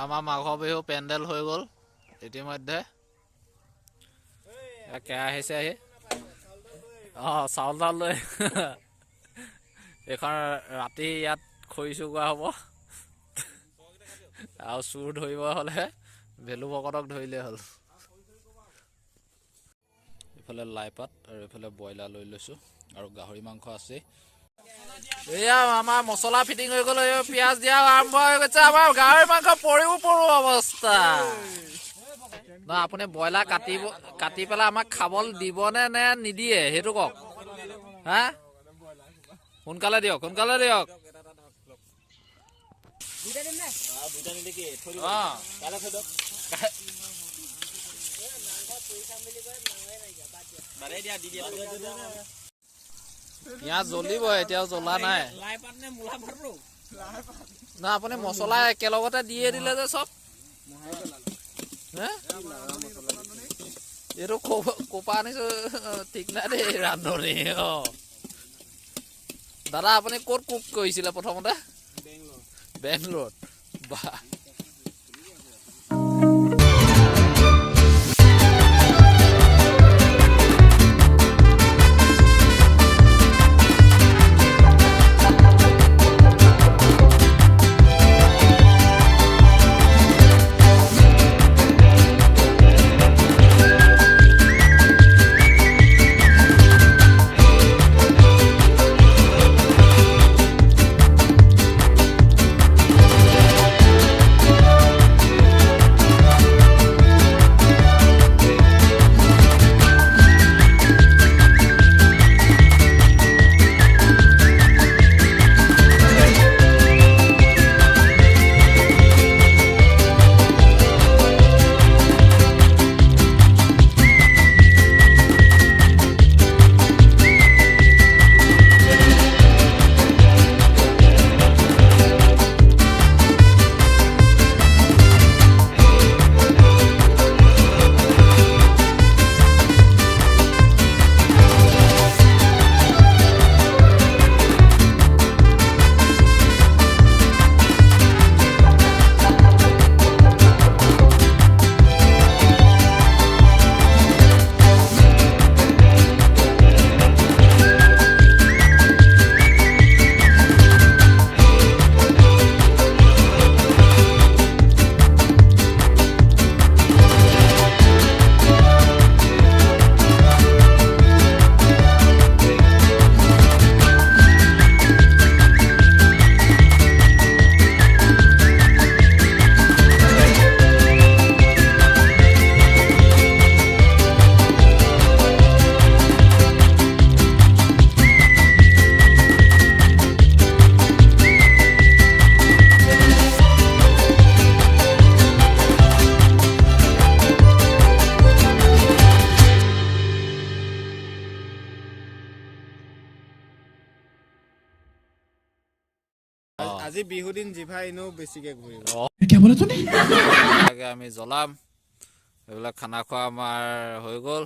আমাৰ মাঘৰ বিহু পেণ্ডেল হৈ গ'ল ইতিমধ্যে। কেৰাহী আহি চাউল তাউল লৈ এইখন ৰাতি ইয়াত খৰি চুগুৱা হ'ব আৰু চুৰ ধৰিব হ'লে ভেলু ভকতক ধৰিলেই হ'ল। এইফালে লাইপাত আৰু এইফালে ব্ৰইলাৰ লৈ লৈছোঁ আৰু গাহৰি মাংস আছে। এয়া আমাৰ মছলা ফিটিং হৈ গ'ল, পিঁয়াজ দিয়া আৰম্ভ হৈ গৈছে। আমাৰ গাহৰি মাংস পৰো অৱস্থা ন। আপুনি ব্ৰইলাৰ কাটি পেলাই আমাক খাবলৈ দিবনে নে নিদিয়ে সেইটো কওক। হা সোনকালে দিয়ক, সোনকালে দিয়ক। পিঁয়াজ জ্বলিব, এতিয়াও জ্বলা নাই না। আপুনি মছলা একেলগতে দিয়ে দিলে যে চব। এইটো কোপা আনিছো ঠিক নাই দেই ৰান্ধনি। দাদা আপুনি ক'ত কুক কৰিছিলে প্ৰথমতে? বেংগলোৰত। বা আজি বিহু দিন জিভা এনেও বেছিকে ঘূৰিব। আমি জ্বলাম এইবিলাক খানা খোৱা আমাৰ হৈ গ'ল।